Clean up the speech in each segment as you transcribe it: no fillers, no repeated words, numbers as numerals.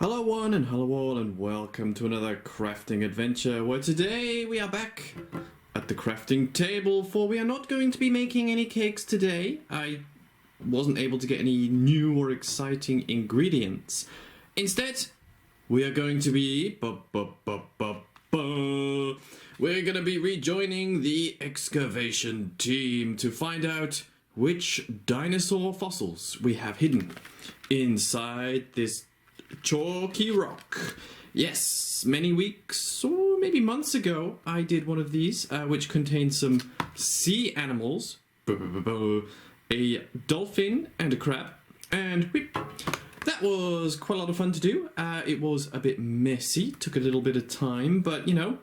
Hello one and hello all and welcome to another crafting adventure where today we are back at the crafting table, for we are not going to be making any cakes today. I wasn't able to get any new or exciting ingredients. Instead, we are going to be we're going to be rejoining the excavation team to find out which dinosaur fossils we have hidden inside this chalky rock. Yes, many weeks or maybe months ago I did one of these which contained some sea animals, a dolphin and a crab, and that was quite a lot of fun to do. It was a bit messy, took a little bit of time, but you know,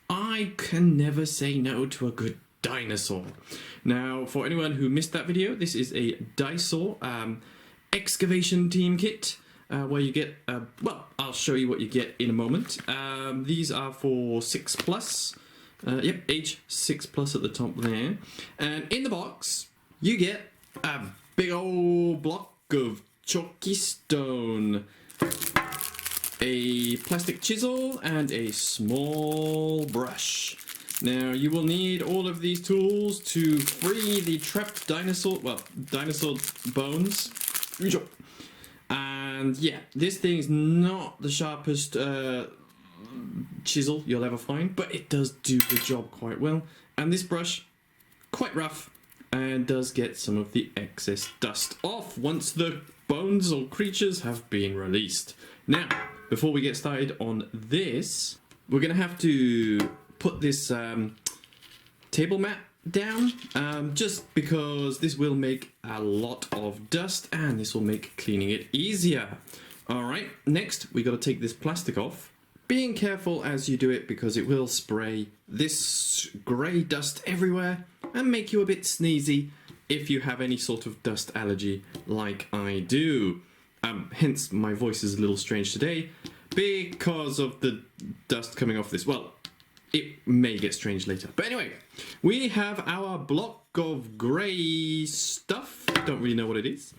I can never say no to a good dinosaur. Now, for anyone who missed that video, this is a Daiso excavation team kit. Where you get, well, I'll show you what you get in a moment. These are for 6+. Yep, age 6+ at the top there. And in the box, you get a big old block of chalky stone, a plastic chisel, and a small brush. Now, you will need all of these tools to free the trapped dinosaur, well, dinosaur bones. And yeah, this thing is not the sharpest chisel you'll ever find, but it does do the job quite well. And this brush, quite rough, and does get some of the excess dust off once the bones or creatures have been released. Now, before we get started on this, we're going to have to put this table mat down, just because this will make a lot of dust and this will make cleaning it easier. Alright, next we got to take this plastic off, being careful as you do it because it will spray this grey dust everywhere and make you a bit sneezy if you have any sort of dust allergy like I do. Hence my voice is a little strange today because of the dust coming off this. Well, it may get strange later. But anyway, we have our block of grey stuff. Don't really know what it is.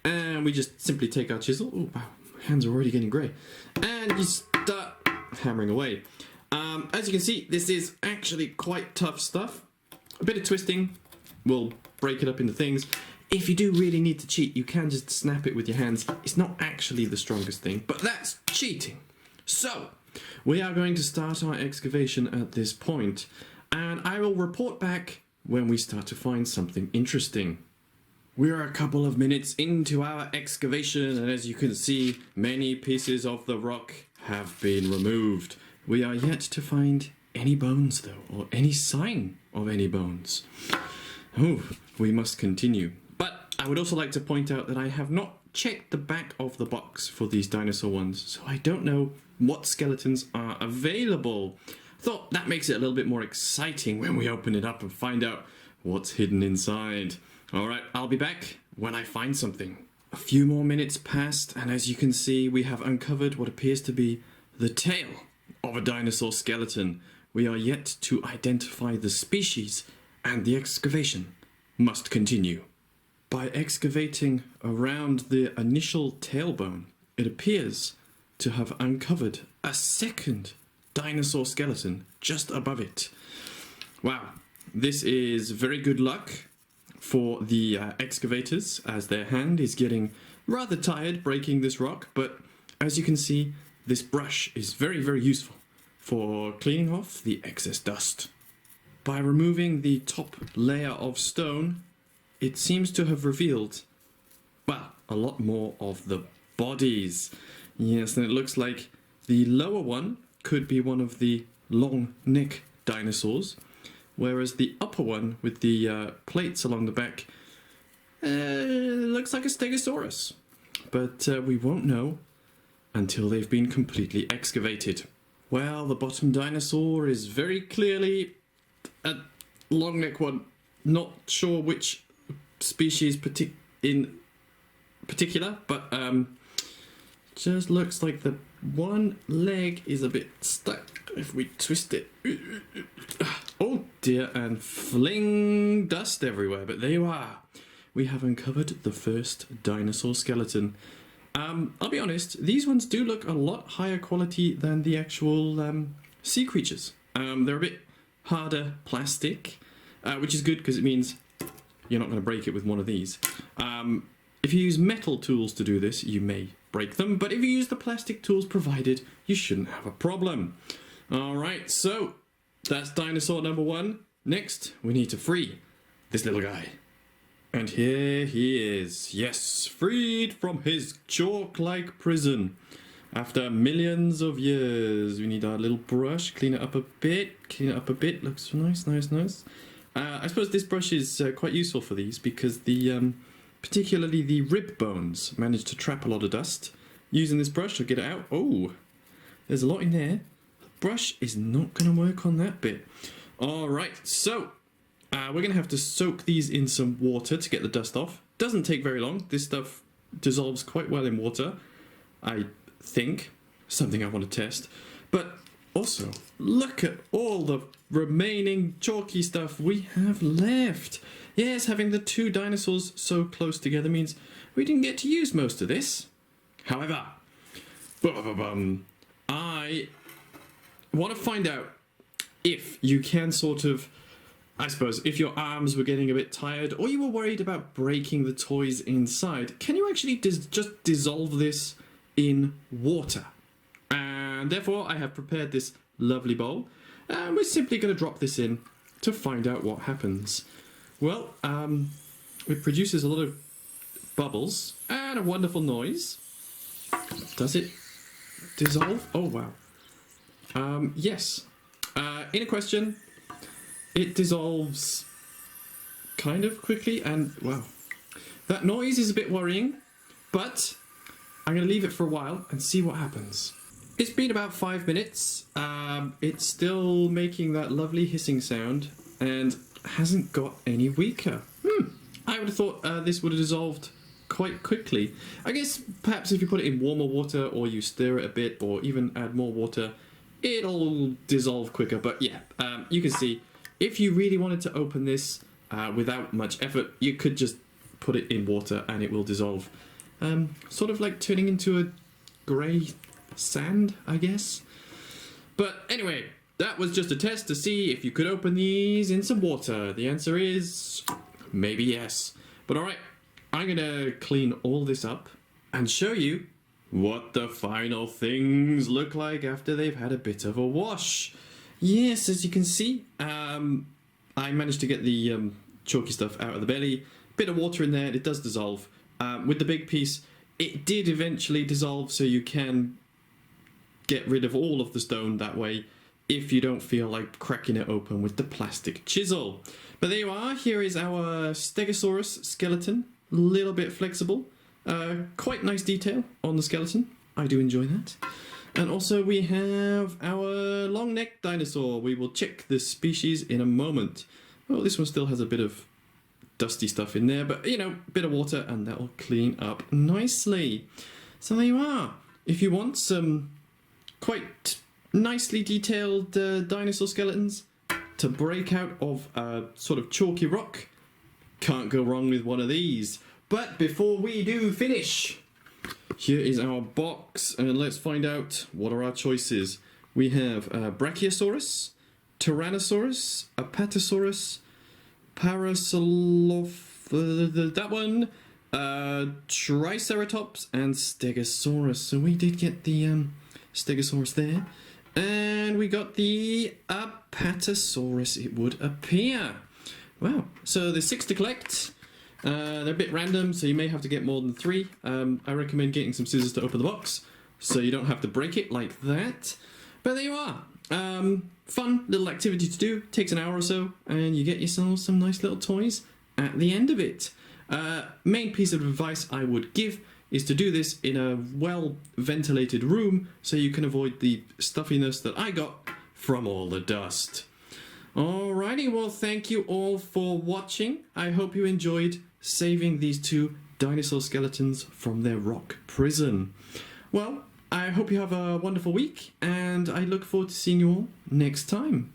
And we just simply take our chisel. Oh, wow, my hands are already getting grey. And you start hammering away. As you can see, this is actually quite tough stuff. A bit of twisting will break it up into things. If you do really need to cheat, you can just snap it with your hands. It's not actually the strongest thing, but that's cheating. So, we are going to start our excavation at this point, and I will report back when we start to find something interesting. We are a couple of minutes into our excavation, and as you can see, many pieces of the rock have been removed. We are yet to find any bones though, or any sign of any bones. Oh, we must continue. But I would also like to point out that I have not checked the back of the box for these dinosaur ones, so I don't know what skeletons are available. Thought that makes it a little bit more exciting when we open it up and find out what's hidden inside. Alright, I'll be back when I find something. A few more minutes passed, and as you can see, we have uncovered what appears to be the tail of a dinosaur skeleton. We are yet to identify the species, and the excavation must continue. By excavating around the initial tailbone, it appears to have uncovered a second dinosaur skeleton just above it. Wow, this is very good luck for the excavators, as their hand is getting rather tired breaking this rock, but as you can see, this brush is very, very useful for cleaning off the excess dust. By removing the top layer of stone, it seems to have revealed, well, a lot more of the bodies. Yes, and it looks like the lower one could be one of the long neck dinosaurs, whereas the upper one with the plates along the back looks like a stegosaurus. But we won't know until they've been completely excavated. Well, the bottom dinosaur is very clearly a long neck one. Not sure which species in particular, but just looks like the one leg is a bit stuck if we twist it. Oh dear, and fling dust everywhere, but there you are. We have uncovered the first dinosaur skeleton. I'll be honest, these ones do look a lot higher quality than the actual sea creatures. They're a bit harder plastic, which is good because it means you're not going to break it with one of these. If you use metal tools to do this, you may break them, but if you use the plastic tools provided, you shouldn't have a problem. Alright, so that's dinosaur number 1. Next, we need to free this little guy. And here he is. Yes, freed from his chalk-like prison. After millions of years, we need our little brush, clean it up a bit, looks nice, nice, nice. I suppose this brush is quite useful for these because the, particularly the rib bones manage to trap a lot of dust. Using this brush, I'll get it out. Oh, there's a lot in there. The brush is not going to work on that bit. Alright, so we're going to have to soak these in some water to get the dust off. Doesn't take very long. This stuff dissolves quite well in water, I think. Something I want to test. But also, look at all the remaining chalky stuff we have left. Yes, having the 2 dinosaurs so close together means we didn't get to use most of this. However, I want to find out if you can sort of, I suppose, if your arms were getting a bit tired or you were worried about breaking the toys inside, can you actually just dissolve this in water? And therefore, I have prepared this lovely bowl, and we're simply going to drop this in to find out what happens. Well, it produces a lot of bubbles and a wonderful noise. Does it dissolve? Oh, wow. Yes. In a question, it dissolves kind of quickly, and wow. That noise is a bit worrying, but I'm going to leave it for a while and see what happens. It's been about 5 minutes. It's still making that lovely hissing sound and hasn't got any weaker. I would have thought this would have dissolved quite quickly. I guess perhaps if you put it in warmer water or you stir it a bit or even add more water, it'll dissolve quicker. But yeah, you can see if you really wanted to open this without much effort, you could just put it in water and it will dissolve. Sort of like turning into a grey sand, I guess. But anyway, that was just a test to see if you could open these in some water. The answer is maybe yes. But alright, I'm gonna clean all this up and show you what the final things look like after they've had a bit of a wash. Yes, as you can see, I managed to get the chalky stuff out of the belly. Bit of water in there, it does dissolve. With the big piece, it did eventually dissolve, so you can get rid of all of the stone that way if you don't feel like cracking it open with the plastic chisel. But there you are, here is our Stegosaurus skeleton, a little bit flexible. Quite nice detail on the skeleton, I do enjoy that. And also we have our long-necked dinosaur. We will check the species in a moment. Well, this one still has a bit of dusty stuff in there, but you know, bit of water and that will clean up nicely. So there you are. If you want some quite nicely detailed dinosaur skeletons to break out of a sort of chalky rock, can't go wrong with one of these. But before we do finish, here is our box, and let's find out what are our choices. We have Brachiosaurus, Tyrannosaurus, Apatosaurus, that one, Triceratops, and Stegosaurus. So we did get the Stegosaurus there, and we got the Apatosaurus, it would appear. Wow, so there's 6 to collect. They're a bit random, so you may have to get more than 3. I recommend getting some scissors to open the box, so you don't have to break it like that. But there you are. Fun little activity to do. Takes an hour or so, and you get yourself some nice little toys at the end of it. Main piece of advice I would give is to do this in a well-ventilated room, so you can avoid the stuffiness that I got from all the dust. Alrighty, well, thank you all for watching. I hope you enjoyed saving these 2 dinosaur skeletons from their rock prison. Well, I hope you have a wonderful week, and I look forward to seeing you all next time.